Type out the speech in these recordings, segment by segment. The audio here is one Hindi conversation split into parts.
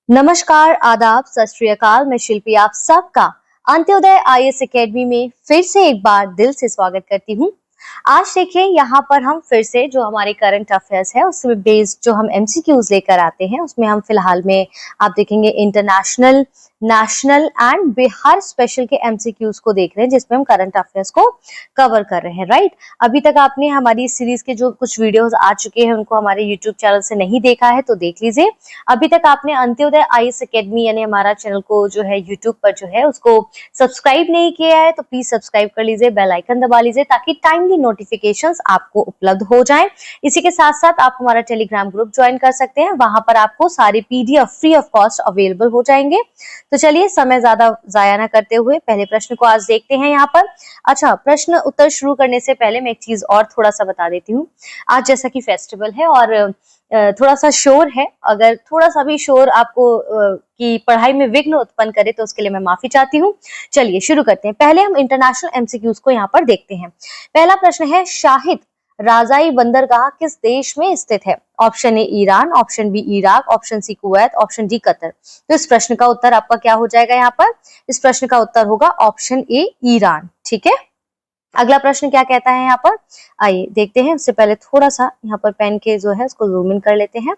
नमस्कार, आदाब, सत श्री अकाल। मैं शिल्पी आप सबका अंत्योदय आईएएस एकेडमी में फिर से एक बार दिल से स्वागत करती हूँ। आज देखिए यहाँ पर हम फिर से जो हमारे करंट अफेयर्स है उसमें बेस्ड जो हम एमसीक्यूज लेकर आते हैं उसमें हम फिलहाल में आप देखेंगे international, national and Bihar special के एमसीक्यूज को देख रहे हैं जिसमें हम करंट अफेयर्स को कवर कर रहे हैं। राइट, अभी तक आपने हमारी सीरीज के जो कुछ वीडियोस आ चुके हैं उनको हमारे यूट्यूब चैनल से नहीं देखा है तो देख लीजिए। अभी तक आपने अंत्योदय आईएएस एकेडमी यानी हमारा चैनल को जो है यूट्यूब पर जो है उसको सब्सक्राइब नहीं किया है तो प्लीज सब्सक्राइब कर लीजिए, बेल आइकन दबा लीजिए ताकि टाइमली नोटिफिकेशंस आपको उपलब्ध हो जाएं। इसी के साथ साथ आप हमारा टेलीग्राम ग्रुप ज्वाइन कर सकते हैं, वहां पर आपको सारे PDF free of cost available हो जाएंगे। तो चलिए समय ज्यादा जाया ना करते हुए पहले प्रश्न को आज देखते हैं यहाँ पर। अच्छा, प्रश्न उत्तर शुरू करने से पहले मैं एक चीज और थोड़ा सा बता देती हूँ। आज जैसा कि फेस्टिवल है और थोड़ा सा शोर है, अगर थोड़ा सा भी शोर आपको की पढ़ाई में विघ्न उत्पन्न करे तो उसके लिए मैं माफी चाहती हूँ। चलिए शुरू करते हैं। पहले हम इंटरनेशनल एमसीक्यूज को यहाँ पर देखते हैं। पहला प्रश्न है, शाहिद राजाई बंदरगाह किस देश में स्थित है? Option A Iran, option B Iraq, option C Kuwait, option D Qatar. तो इस प्रश्न का उत्तर आपका क्या हो जाएगा यहाँ पर? इस प्रश्न का उत्तर होगा ऑप्शन ए ईरान। ठीक है, अगला प्रश्न क्या कहता है यहाँ पर, आइए देखते हैं। उससे पहले थोड़ा सा यहाँ पर पेन के जो है उसको जूम इन कर लेते हैं।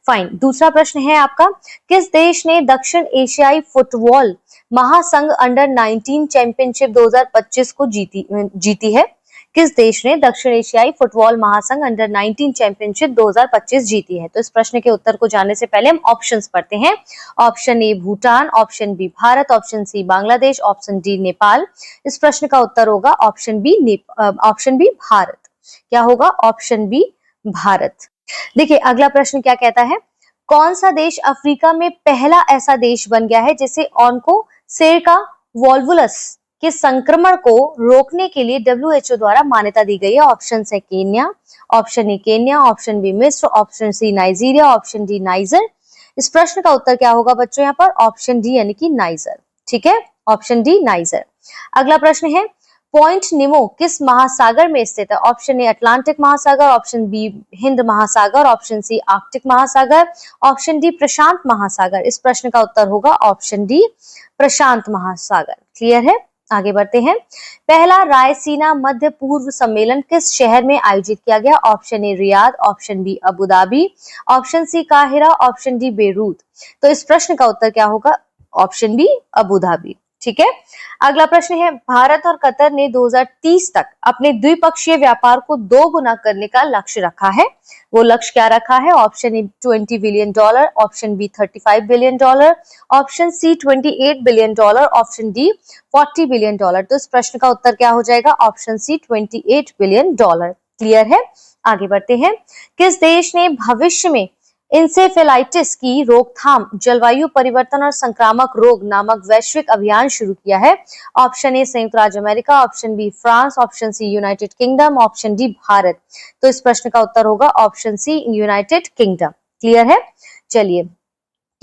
फाइन, दूसरा प्रश्न है आपका, किस देश ने दक्षिण एशियाई फुटबॉल महासंघ अंडर 19 चैंपियनशिप 2025 को जीती है? किस देश ने दक्षिण एशियाई फुटबॉल महासंघ अंडर 19 चैंपियनशिप 2025 जीती है? तो इस प्रश्न के उत्तर को जानने से पहले हम ऑप्शंस पढ़ते हैं। Option A Bhutan, option B Bharat, option C Bangladesh, option D Nepal. इस प्रश्न का उत्तर होगा ऑप्शन बी भारत। क्या होगा? Option B Bharat. देखिए अगला प्रश्न क्या कहता है, कौन सा देश अफ्रीका में पहला ऐसा देश बन गया है जिसे ऑन्कोसेरका वोल्वुलस के संक्रमण को रोकने के लिए डब्ल्यूएचओ द्वारा मान्यता दी गई है? ऑप्शन है Kenya, option A Kenya, option B मिस्र, option C Nigeria, option D Niger. इस प्रश्न का उत्तर क्या होगा बच्चों यहाँ पर? ऑप्शन डी यानी कि नाइजर। ठीक है, ऑप्शन डी नाइजर। अगला प्रश्न है, पॉइंट निमो किस महासागर में स्थित है? ऑप्शन ए अटलांटिक महासागर, ऑप्शन बी हिंद महासागर, ऑप्शन सी आर्कटिक महासागर, ऑप्शन डी प्रशांत महासागर। इस प्रश्न का उत्तर होगा ऑप्शन डी प्रशांत महासागर। क्लियर है, आगे बढ़ते हैं। पहला रायसीना मध्य पूर्व सम्मेलन किस शहर में आयोजित किया गया? Option A Riyadh, option B Abu Dhabi, option C काहिरा, ऑप्शन डी बेरूत। तो इस प्रश्न का उत्तर क्या होगा? Option B Abu Dhabi. ठीक है, अगला प्रश्न है, भारत और कतर ने 2030 तक अपने द्विपक्षीय व्यापार को 2 गुना करने का लक्ष्य रखा है। वो लक्ष्य क्या रखा है? Option A $20 billion, option B $35 billion, option C $28 billion, option D $40 billion. तो इस प्रश्न का उत्तर क्या हो जाएगा? Option C $28 billion. क्लियर है, आगे बढ़ते हैं। किस देश ने भविष्य में इंसेफेलाइटिस की रोकथाम, जलवायु परिवर्तन और संक्रामक रोग नामक वैश्विक अभियान शुरू किया है? ऑप्शन ए संयुक्त राज्य America, option B France, option C United Kingdom, option D Bharat. तो इस प्रश्न का उत्तर होगा option C United Kingdom. Clear है, चलिए।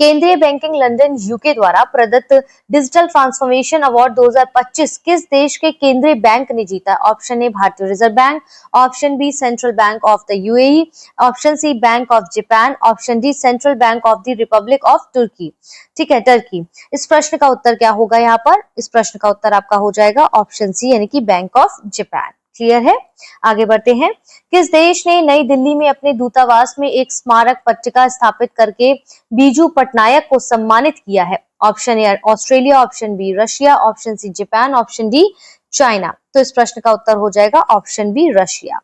केंद्रीय बैंकिंग लंदन यूके द्वारा प्रदत्त डिजिटल ट्रांसफॉर्मेशन अवार्ड 2025 किस देश के केंद्रीय बैंक ने जीता? ऑप्शन ए भारतीय Reserve Bank, option B Central Bank of the UAE, option C Bank of Japan, option D Central Bank of the Republic of तुर्की। ठीक है, टर्की। इस प्रश्न का उत्तर क्या होगा यहाँ पर? इस प्रश्न का उत्तर आपका हो जाएगा ऑप्शन सी यानी कि बैंक ऑफ जापान। क्लियर है, आगे बढ़ते हैं। किस देश ने नई दिल्ली में अपने दूतावास में एक स्मारक पट्टिका स्थापित करके बीजू पटनायक को सम्मानित किया है? Option A Australia, option B Russia, option C Japan, option D China. तो इस प्रश्न का उत्तर हो जाएगा ऑप्शन बी रशिया।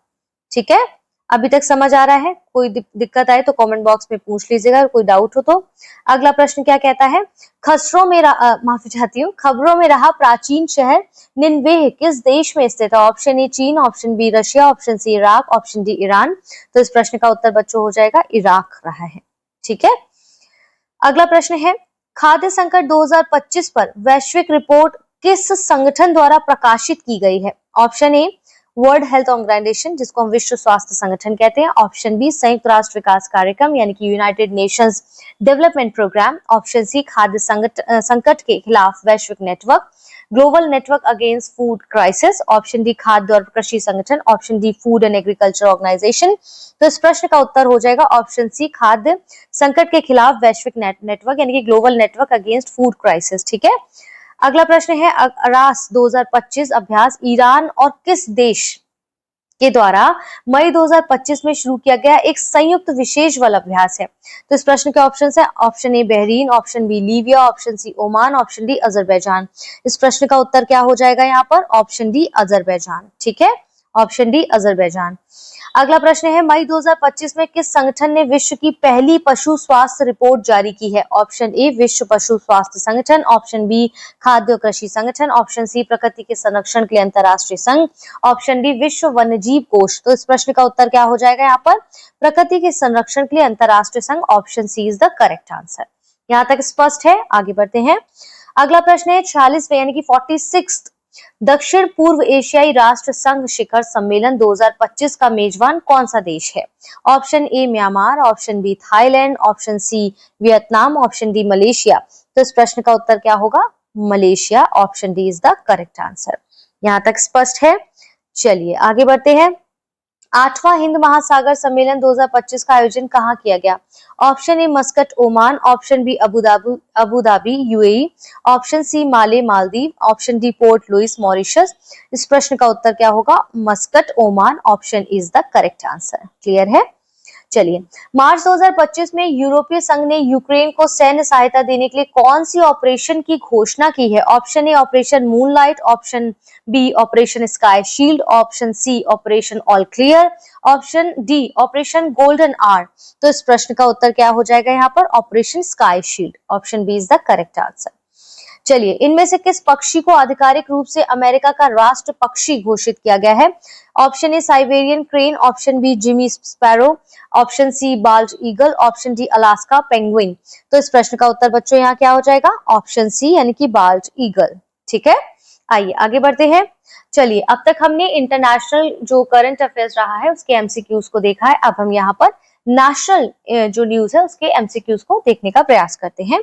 ठीक है, अभी तक समझ आ रहा है? कोई दिक्कत आए तो कमेंट बॉक्स में पूछ लीजिएगा, कोई डाउट हो तो। अगला प्रश्न क्या कहता है, खबरों में रहा प्राचीन शहर निन्वेह किस देश में स्थित है? ऑप्शन ए चीन, option B Russia, option C Iraq, option D Iran. तो इस प्रश्न का उत्तर बच्चों हो जाएगा इराक रहा है। ठीक है, अगला प्रश्न है, खाद्य संकट 2025 पर वैश्विक रिपोर्ट किस संगठन द्वारा प्रकाशित की गई है? Option A world health organisation जिसको हम विश्व स्वास्थ्य संगठन कहते हैं। ऑप्शन बी संयुक्त राष्ट्र विकास कार्यक्रम यानी कि United Nations development programme. Option C खाद्य संकट के खिलाफ वैश्विक network, global network against food crisis. Option D खाद्य और कृषि संगठन। Option D food and agriculture organisation. तो इस प्रश्न का उत्तर हो जाएगा ऑप्शन सी खाद्य संकट के खिलाफ वैश्विक नेटवर्क यानी कि global network against food crisis. ठीक है, अगला प्रश्न है अरास 2025 अभ्यास ईरान और किस देश के द्वारा मई 2025 में शुरू किया गया एक संयुक्त विशेष बल अभ्यास है। तो इस प्रश्न के ऑप्शन है option A Bahrain, option B Libya, option C Oman, option D Azerbaijan. इस प्रश्न का उत्तर क्या हो जाएगा यहाँ पर? Option D Azerbaijan. ठीक है, ऑप्शन डी अजरबैजान। अगला प्रश्न है मई 2025 में किस संगठन ने विश्व की पहली पशु स्वास्थ्य रिपोर्ट जारी की है? ऑप्शन ए विश्व पशु स्वास्थ्य संगठन, ऑप्शन बी खाद्य और कृषि संगठन, ऑप्शन सी प्रकृति के संरक्षण के लिए अंतरराष्ट्रीय संघ, ऑप्शन डी विश्व वन्यजीव कोष। तो इस प्रश्न का उत्तर क्या हो जाएगा यहाँ पर? प्रकृति के संरक्षण के लिए अंतरराष्ट्रीय संघ। Option C is the correct answer. यहाँ तक स्पष्ट है? आगे बढ़ते हैं। अगला प्रश्न है 46वें यानी कि 46 दक्षिण पूर्व एशियाई राष्ट्र संघ शिखर सम्मेलन 2025 का मेजबान कौन सा देश है? Option A Myanmar, option B Thailand, option C Vietnam, option D Malaysia. तो इस प्रश्न का उत्तर क्या होगा? Malaysia. Option D is the correct answer. यहाँ तक स्पष्ट है? चलिए आगे बढ़ते हैं। 8वां हिंद महासागर सम्मेलन 2025 का आयोजन कहाँ किया गया? Option A Muscat Oman, option B Abu Dhabi UAE, option C Male Maldives, option D Port Louis Mauritius. इस प्रश्न का उत्तर क्या होगा? Muscat Oman. Option is the correct answer. Clear है? चलिए, मार्च 2025 में यूरोपीय संघ ने यूक्रेन को सैन्य सहायता देने के लिए कौन सी ऑपरेशन की घोषणा की है? Option A operation moonlight, option B operation sky shield, option C operation all clear, option D operation golden hour. तो इस प्रश्न का उत्तर क्या हो जाएगा यहाँ पर? Operation sky shield. Option B is the correct answer. चलिए, इनमें से किस पक्षी को आधिकारिक रूप से अमेरिका का राष्ट्र पक्षी घोषित किया गया है? Option A Siberian crane, option B Jimmy sparrow, option C bald eagle, option D Alaska penguin. तो इस प्रश्न का उत्तर बच्चों यहाँ क्या हो जाएगा? ऑप्शन सी यानी कि बाल्ट ईगल। ठीक है, आइए आगे बढ़ते हैं। चलिए, अब तक हमने इंटरनेशनल जो करंट अफेयर्स रहा है उसके एमसीक्यूज को देखा है। अब हम यहाँ पर नेशनल जो न्यूज है उसके एमसीक्यूज को देखने का प्रयास करते हैं।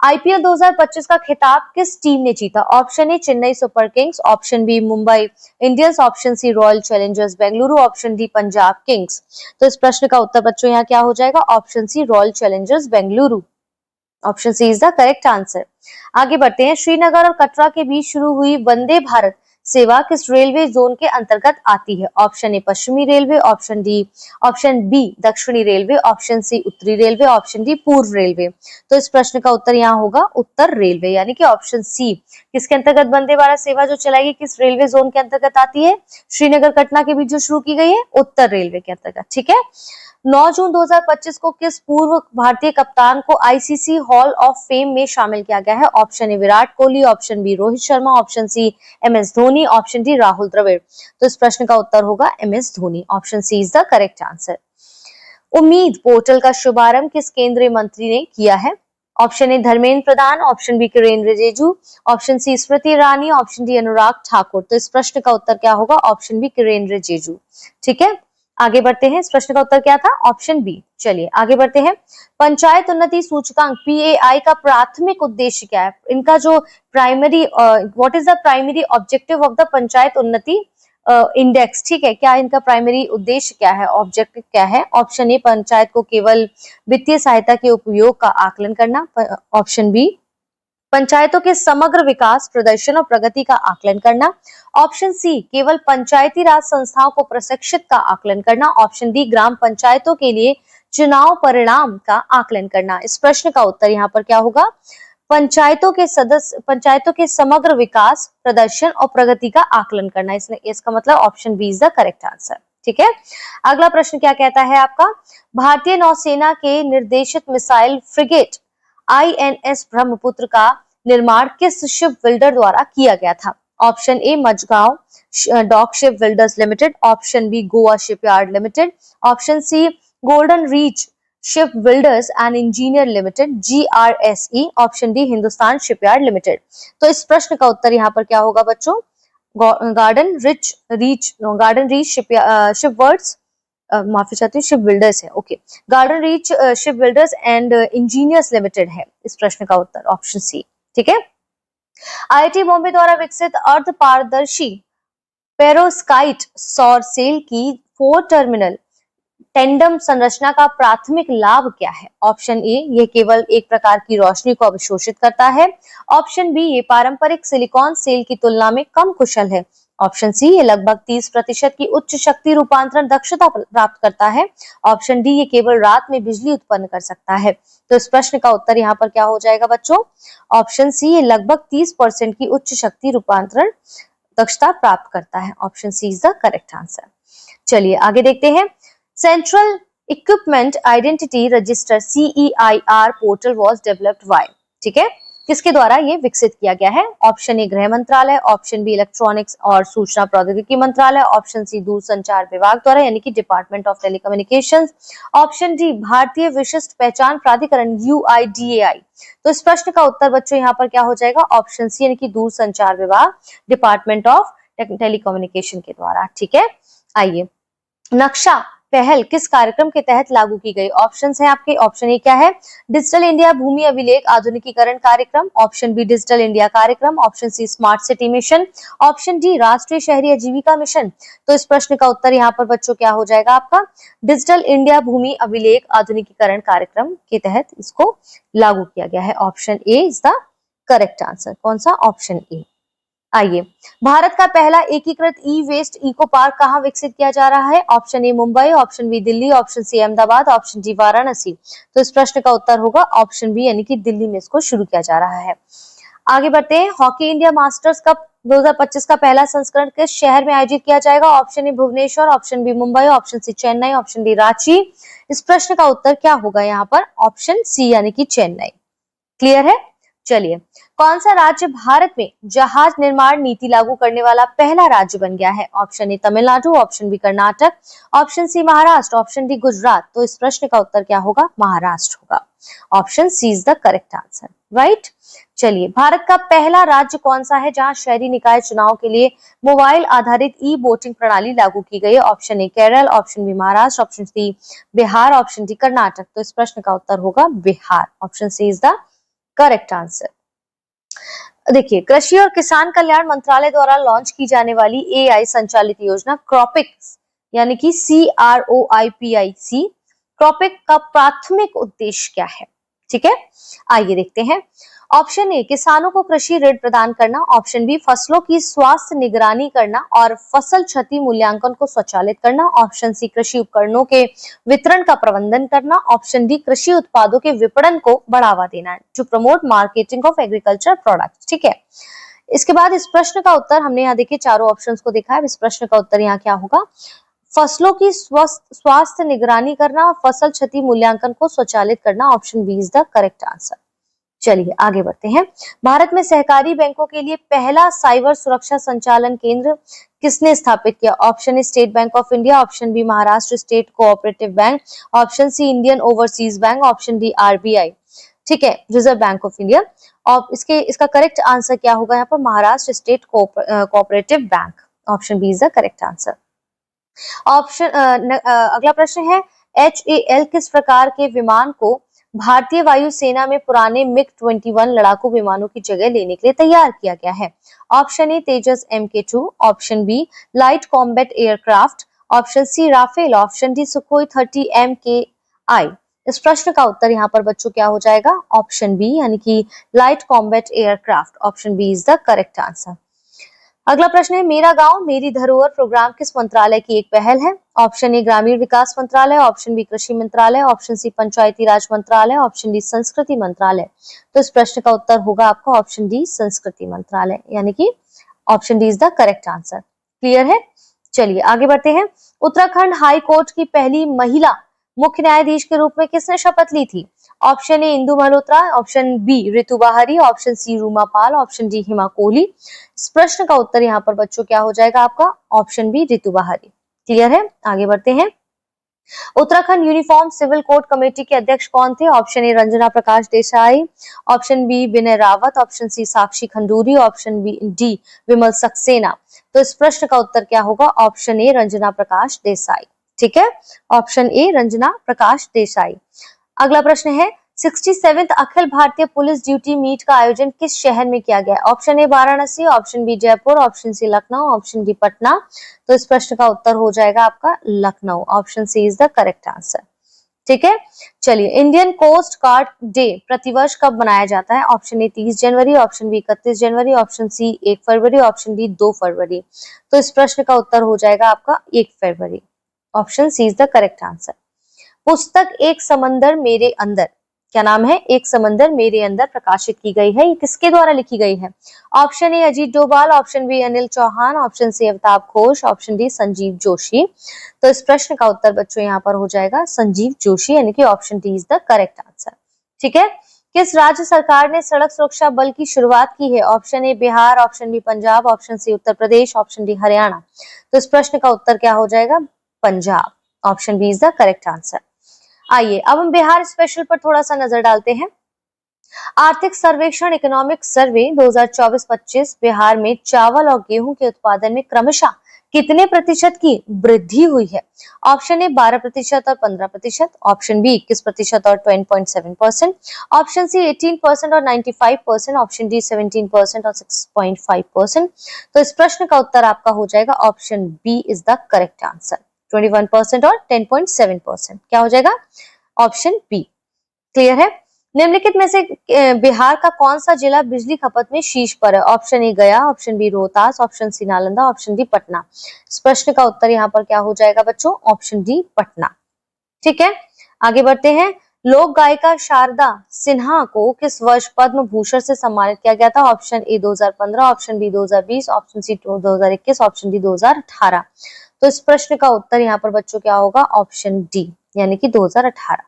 आईपीएल 2025 का खिताब किस टीम ने जीता? Option A Chennai Super Kings, option B Mumbai Indians, option C Royal Challengers Bengaluru, option D Punjab Kings. तो इस प्रश्न का उत्तर बच्चों यहाँ क्या हो जाएगा? Option C Royal Challengers Bengaluru. Option C is the correct answer. आगे बढ़ते हैं। श्रीनगर और कटरा के बीच शुरू हुई वंदे भारत सेवा किस रेलवे जोन के अंतर्गत आती है? ऑप्शन ए पश्चिमी रेलवे, ऑप्शन बी दक्षिणी रेलवे, ऑप्शन सी उत्तरी रेलवे, ऑप्शन डी पूर्व रेलवे। तो इस प्रश्न का उत्तर यहाँ होगा उत्तर रेलवे यानी कि ऑप्शन सी। किसके अंतर्गत वंदे भारत सेवा जो चलाएगी किस रेलवे जोन के अंतर्गत आती है? श्रीनगर कटना के बीच जो शुरू की गई है उत्तर रेलवे के अंतर्गत। ठीक है, 9 जून 2025 को किस पूर्व भारतीय कप्तान को आईसीसी हॉल ऑफ फेम में शामिल किया गया है? Option A Virat Kohli, option B Rohit Sharma, option C MS Dhoni, option D Rahul Dravid. तो इस प्रश्न का उत्तर होगा MS Dhoni. Option C is the correct answer. Umeed portal का शुभारंभ किस केंद्रीय मंत्री ने किया है? Option A Dharmendra Pradhan, option B Kiren Rijiju, option C Smriti Irani, option D Anurag Thakur. तो इस प्रश्न का उत्तर क्या होगा? Option B Kiren Rijiju. ठीक है, आगे बढ़ते हैं। इस प्रश्न का उत्तर क्या था? Option B. चलिए आगे बढ़ते हैं। पंचायत उन्नति सूचकांक पीएआई का प्राथमिक उद्देश्य क्या है? इनका जो primary what is the primary objective of the panchayat उन्नति इंडेक्स? ठीक है, क्या इनका प्राइमरी उद्देश्य क्या है, ऑब्जेक्टिव क्या है? ऑप्शन ए पंचायत को केवल वित्तीय सहायता के उपयोग का आकलन करना, ऑप्शन बी पंचायतों के समग्र विकास प्रदर्शन और प्रगति का आकलन करना, ऑप्शन सी केवल पंचायती राज संस्थाओं को प्रशिक्षित का आकलन करना, ऑप्शन डी ग्राम पंचायतों के लिए चुनाव परिणाम का आकलन करना। इस प्रश्न का उत्तर यहाँ पर क्या होगा? पंचायतों के समग्र विकास प्रदर्शन और प्रगति का आकलन करना। इसका मतलब option B is the correct answer. ठीक है, अगला प्रश्न क्या कहता है आपका? भारतीय नौसेना के निर्देशित मिसाइल फ्रिगेट आईएनएस ब्रह्मपुत्र का निर्माण किस शिप बिल्डर द्वारा किया गया था? Option A Mazagon Dock Ship Builders Limited, option B Goa Shipyard Limited, option C Golden Reach Ship Builders and Engineer Limited GRSE, option D Hindustan Shipyard Limited. तो इस प्रश्न का उत्तर यहाँ पर क्या होगा बच्चों? गार्डन रीच शिप वर्ड्स, माफी चाहती हूँ, शिप बिल्डर्स है। Okay, garden reach Ship Builders and engineers limited है इस प्रश्न का उत्तर, ऑप्शन सी। ठीक है। आईआईटी बॉम्बे द्वारा विकसित अर्ध पारदर्शी पेरोस्काइट सौर सेल की 4 टर्मिनल टेंडम संरचना का प्राथमिक लाभ क्या है? ऑप्शन ए, यह केवल एक प्रकार की रोशनी को अवशोषित करता है। ऑप्शन बी, ये पारंपरिक सिलिकॉन सेल की तुलना में कम कुशल है। ऑप्शन सी, ये लगभग 30% की उच्च शक्ति रूपांतरण दक्षता प्राप्त करता है। ऑप्शन डी, ये केवल रात में बिजली उत्पन्न कर सकता है। तो इस प्रश्न का उत्तर यहाँ पर क्या हो जाएगा बच्चों? ऑप्शन सी, ये लगभग 30% की उच्च शक्ति रूपांतरण दक्षता प्राप्त करता है। Option C is the correct answer. चलिए आगे देखते हैं। Central equipment identity register CEIR portal was developed by, ठीक है, किसके द्वारा ये विकसित किया गया है? ऑप्शन ए, गृह मंत्रालय। ऑप्शन बी, इलेक्ट्रॉनिक्स और सूचना प्रौद्योगिकी मंत्रालय। ऑप्शन सी, दूरसंचार विभाग द्वारा यानी कि department of telecommunications. Option D, भारतीय विशिष्ट पहचान प्राधिकरण UIDAI। तो इस प्रश्न का उत्तर बच्चों यहाँ पर क्या हो जाएगा? ऑप्शन सी यानी कि दूरसंचार विभाग, डिपार्टमेंट ऑफ टेलीकम्युनिकेशन के द्वारा। ठीक है। आइए, नक्शा पहल किस कार्यक्रम के तहत लागू की गई? ऑप्शंस हैं आपके। ऑप्शन ए क्या है? डिजिटल इंडिया भूमि अभिलेख आधुनिकीकरण कार्यक्रम। ऑप्शन बी, डिजिटल इंडिया कार्यक्रम। Option C, smart city mission. Option D, राष्ट्रीय शहरी आजीविका मिशन। तो इस प्रश्न का उत्तर यहाँ पर बच्चों क्या हो जाएगा आपका? डिजिटल इंडिया भूमि अभिलेख आधुनिकीकरण कार्यक्रम के तहत इसको लागू किया गया है। Option A is the correct answer. कौन सा? Option A. आइए, भारत का पहला एकीकृत ई वेस्ट इको पार्क कहाँ विकसित किया जा रहा है? Option A Mumbai, option B Delhi, option C Ahmedabad, option D Varanasi. तो इस प्रश्न का उत्तर होगा ऑप्शन बी यानी कि दिल्ली में इसको शुरू किया जा रहा है। आगे बढ़ते हैं। हॉकी इंडिया मास्टर्स कप 2025 का पहला संस्करण किस शहर में आयोजित किया जाएगा? Option A Bhubaneswar, option B Mumbai, option C Chennai, option D Ranchi. इस प्रश्न का उत्तर क्या होगा यहाँ पर? ऑप्शन सी यानी कि चेन्नई। क्लियर है? चलिए, कौन सा राज्य भारत में जहाज निर्माण नीति लागू करने वाला पहला राज्य बन गया है? Option A Tamil Nadu, option B Karnataka, option C Maharashtra, option D Gujarat. तो इस प्रश्न का उत्तर क्या होगा? महाराष्ट्र होगा। Option C is the correct answer, right. चलिए, भारत का पहला राज्य कौन सा है जहां शहरी निकाय चुनाव के लिए मोबाइल आधारित ई वोटिंग प्रणाली लागू की गई है? Option A Kerala, option B Maharashtra, option C Bihar, option D Karnataka. तो इस प्रश्न का उत्तर होगा Bihar. Option C is the correct answer. देखिए, कृषि और किसान कल्याण मंत्रालय द्वारा लॉन्च की जाने वाली AI संचालित योजना क्रॉपिक्स यानी कि CROIPIC, क्रॉपिक का प्राथमिक उद्देश्य क्या है? ठीक है, आइए देखते हैं। ऑप्शन ए, किसानों को कृषि ऋण प्रदान करना। ऑप्शन बी, फसलों की स्वास्थ्य निगरानी करना और फसल क्षति मूल्यांकन को स्वचालित करना। ऑप्शन सी, कृषि उपकरणों के वितरण का प्रबंधन करना। ऑप्शन डी, कृषि उत्पादों के विपणन को बढ़ावा देना, to promote marketing of agriculture products. ठीक है, इसके बाद इस प्रश्न का उत्तर हमने यहाँ देखिए चारों ऑप्शंस को देखा है। इस प्रश्न का उत्तर यहाँ क्या होगा? फसलों की स्वास्थ्य निगरानी करना और फसल क्षति मूल्यांकन को स्वचालित करना। Option B is the correct answer. चलिए आगे बढ़ते हैं। भारत में सहकारी बैंकों के लिए पहला साइबर सुरक्षा संचालन केंद्र किसने स्थापित किया? Option A State Bank of India, option B Maharashtra State Cooperative Bank, option C Indian Overseas Bank, option D RBI, ठीक है, रिजर्व बैंक ऑफ इंडिया। और इसका करेक्ट आंसर क्या होगा यहाँ पर? Maharashtra State Cooperative Bank. Option B is the correct answer. अगला प्रश्न है, HAL किस प्रकार के विमान को भारतीय वायुसेना में पुराने MiG-21 लड़ाकू विमानों की जगह लेने के लिए तैयार किया गया है? Option A Tejas MK2, option B light combat aircraft, option C Rafale, option D Sukhoi 30 MKI। इस प्रश्न का उत्तर यहाँ पर बच्चों क्या हो जाएगा? ऑप्शन बी यानी कि light combat aircraft. Option B is the correct answer. अगला प्रश्न है, मेरा गांव मेरी धरोहर प्रोग्राम किस मंत्रालय की एक पहल है? ऑप्शन ए ग्रामीण विकास मंत्रालय, ऑप्शन बी कृषि मंत्रालय, ऑप्शन सी पंचायती राज मंत्रालय, ऑप्शन डी संस्कृति मंत्रालय। तो इस प्रश्न का उत्तर होगा आपका ऑप्शन डी संस्कृति मंत्रालय, यानी कि option D is the correct answer. Clear है? चलिए आगे बढ़ते हैं। उत्तराखंड हाई कोर्ट की पहली महिला मुख्य न्यायाधीश के रूप में किसने शपथ ली थी? Option A Indu Malhotra, option B Ritu Bahri, option C Ruma Pal, option D Hima Kohli. इस प्रश्न का उत्तर यहाँ पर बच्चों क्या हो जाएगा आपका? ऑप्शन बी रितु बाहरी। क्लियर है? आगे बढ़ते हैं। Uttarakhand uniform civil code committee के अध्यक्ष कौन थे? Option A Ranjana Prakash Desai, option B Vinay Rawat, option C Sakshi Khanduri, option B D Vimal Saxena. तो इस प्रश्न का उत्तर क्या होगा? Option A Ranjana Prakash Desai. ठीक है, ऑप्शन ए रंजना प्रकाश देसाई। अगला प्रश्न है 67th Akhil Bharatiya police duty meet का आयोजन किस शहर में किया गया? Option A Varanasi, option B Jaipur, option C Lucknow, option D Patna. तो इस प्रश्न का उत्तर हो जाएगा आपका Lucknow. Option C is the correct answer. ठीक है, चलिए इंडियन कोस्ट गार्ड डे प्रतिवर्ष कब मनाया जाता है? ऑप्शन ए 30 जनवरी, ऑप्शन बी 31 जनवरी, ऑप्शन सी 1 फरवरी, ऑप्शन डी 2 फरवरी। तो इस प्रश्न का उत्तर हो जाएगा आपका 1 फरवरी। Option C is the correct answer. पुस्तक एक समंदर मेरे अंदर, क्या नाम है? एक समंदर मेरे अंदर प्रकाशित की गई है, ये किसके द्वारा लिखी गई है? Option A Ajit Doval, option B Anil Chauhan, option C Amitabh Ghosh, option D Sanjeev Joshi. तो इस प्रश्न का उत्तर बच्चों यहाँ पर हो जाएगा संजीव जोशी, यानी कि option D is the correct answer. ठीक है, किस राज्य सरकार ने सड़क सुरक्षा बल की शुरुआत की है? Option A Bihar, option B Punjab, option C Uttar Pradesh, option D Haryana. तो इस प्रश्न का उत्तर क्या हो जाएगा? Punjab. Option B is the correct answer. आइए अब हम बिहार स्पेशल पर थोड़ा सा नजर डालते हैं। आर्थिक सर्वेक्षण इकोनॉमिक सर्वे 2024-25 बिहार में चावल और गेहूं के उत्पादन में क्रमशः कितने प्रतिशत की वृद्धि हुई है? ऑप्शन ए 12% और 15%, ऑप्शन बी 21% और 20.7%, ऑप्शन सी 18% और 95%, ऑप्शन डी 17% और 6.5%। तो इस प्रश्न का उत्तर आपका हो जाएगा option B is the correct answer. 21% और 10.7%, क्या हो जाएगा? Option B. क्लियर है? निम्नलिखित में से बिहार का कौन सा जिला बिजली खपत में शीर्ष पर है? Option A Gaya, option B Rohtas, option C Nalanda, option D Patna. इस प्रश्न का उत्तर यहाँ पर क्या हो जाएगा बच्चों? Option D Patna. ठीक है, आगे बढ़ते हैं। लोक गायिका शारदा सिन्हा को किस वर्ष पद्म भूषण से सम्मानित किया गया था? Option A 2015, option B 2020, option C 2021, option D 2018। तो इस प्रश्न का उत्तर यहाँ पर बच्चों क्या होगा? ऑप्शन डी, यानी कि 2018।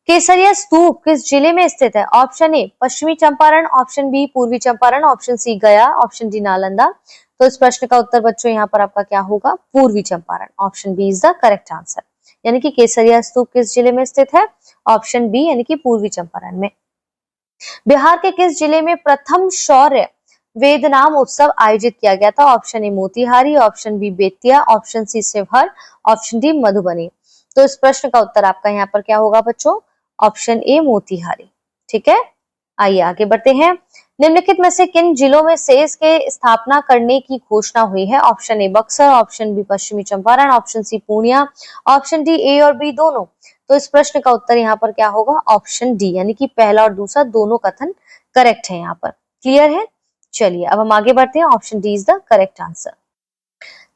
केसरिया स्तूप किस जिले में स्थित है? ऑप्शन ए पश्चिमी चंपारण, ऑप्शन बी पूर्वी चंपारण, ऑप्शन सी गया, ऑप्शन डी नालंदा। तो इस प्रश्न का उत्तर बच्चों यहाँ पर आपका क्या होगा? Purvi Champaran. Option B is the correct answer, यानी कि केसरिया स्तूप किस जिले में स्थित है? ऑप्शन बी, यानी कि पूर्वी चंपारण में। बिहार के किस जिले में प्रथम शौर्य वेद नाम उत्सव आयोजित किया गया था? Option A Motihari, option B Bettiah, option C Sheohar, option D Madhubani. तो इस प्रश्न का उत्तर आपका यहाँ पर क्या होगा बच्चों? Option A Motihari. ठीक है, आइए आगे बढ़ते हैं। निम्नलिखित में से किन जिलों में सेज के स्थापना करने की घोषणा हुई है? Option A Buxar, option B पश्चिमी Champaran, option C Purnia, option D A और बी दोनों। तो इस प्रश्न का उत्तर यहाँ पर क्या होगा? ऑप्शन डी, यानी कि पहला और दूसरा दोनों कथन करेक्ट है यहाँ पर। क्लियर है? चलिए अब हम आगे बढ़ते हैं। Option D is the correct answer.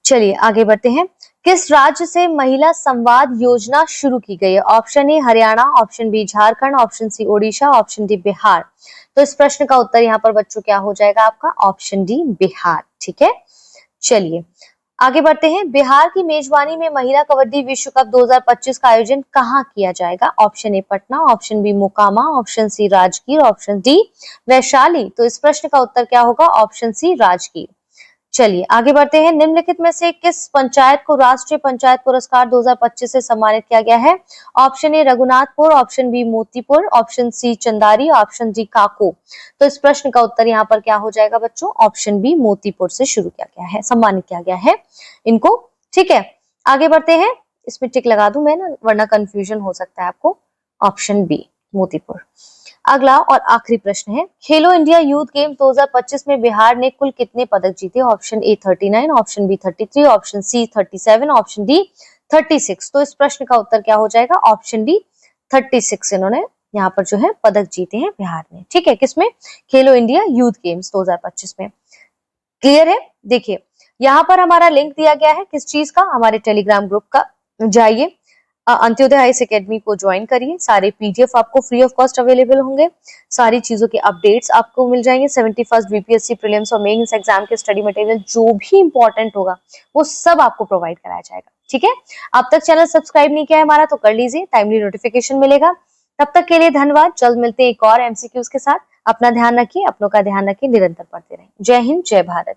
चलिए आगे बढ़ते हैं। किस राज्य से महिला संवाद योजना शुरू की गई है? Option A Haryana, option B Jharkhand, option C Odisha, option D Bihar. तो इस प्रश्न का उत्तर यहाँ पर बच्चों क्या हो जाएगा आपका? Option D Bihar. ठीक है, चलिए आगे बढ़ते हैं। बिहार की मेजबानी में महिला कबड्डी विश्व कप 2025 का आयोजन कहाँ किया जाएगा? Option A Patna, option B Mokama, option C Rajgir, option D Vaishali. तो इस प्रश्न का उत्तर क्या होगा? Option C Rajgir. चलिए आगे बढ़ते हैं। निम्नलिखित में से किस पंचायत को राष्ट्रीय पंचायत पुरस्कार 2025 से सम्मानित किया गया है? Option A Raghunathpur, option B Motipur, option C Chandari, option D Kako. तो इस प्रश्न का उत्तर यहाँ पर क्या हो जाएगा बच्चों? ऑप्शन बी मोतीपुर से शुरू किया गया है, सम्मानित किया गया है इनको। ठीक है, आगे बढ़ते हैं। इसमें टिक लगा दूं मैं ना, वरना कंफ्यूजन हो सकता है आपको। Option B Motipur. अगला और आखिरी प्रश्न है। खेलो इंडिया यूथ गेम 2025 में बिहार ने कुल कितने पदक जीते? Option A 39, option B 33, option C 37, option D 36। तो इस प्रश्न का उत्तर क्या हो जाएगा? ऑप्शन डी 36 इन्होंने यहाँ पर जो है पदक जीते हैं बिहार ने। ठीक है, किसमें? खेलो इंडिया यूथ गेम्स 2025 में। क्लियर है? देखिए यहाँ पर हमारा लिंक दिया गया है, किस चीज का? हमारे टेलीग्राम ग्रुप का। जाइए अंत्योदय आईएएस एकेडमी को ज्वाइन करिए। सारे पीडीएफ आपको फ्री ऑफ कॉस्ट अवेलेबल होंगे। सारी चीजों के अपडेट्स आपको मिल जाएंगे। 71st बीपीएससी प्रीलिम्स और मेंस एग्जाम के स्टडी मटेरियल जो भी इंपॉर्टेंट होगा वो सब आपको प्रोवाइड कराया जाएगा। ठीक है, अब तक चैनल सब्सक्राइब नहीं किया है हमारा तो कर लीजिए, टाइमली नोटिफिकेशन मिलेगा। तब तक के लिए धन्यवाद। जल्द मिलते हैं एक और एमसीक्यूज के साथ। अपना ध्यान रखिए, अपनों का ध्यान रखिए, निरंतर पढ़ते रहें। जय हिंद, जय भारत।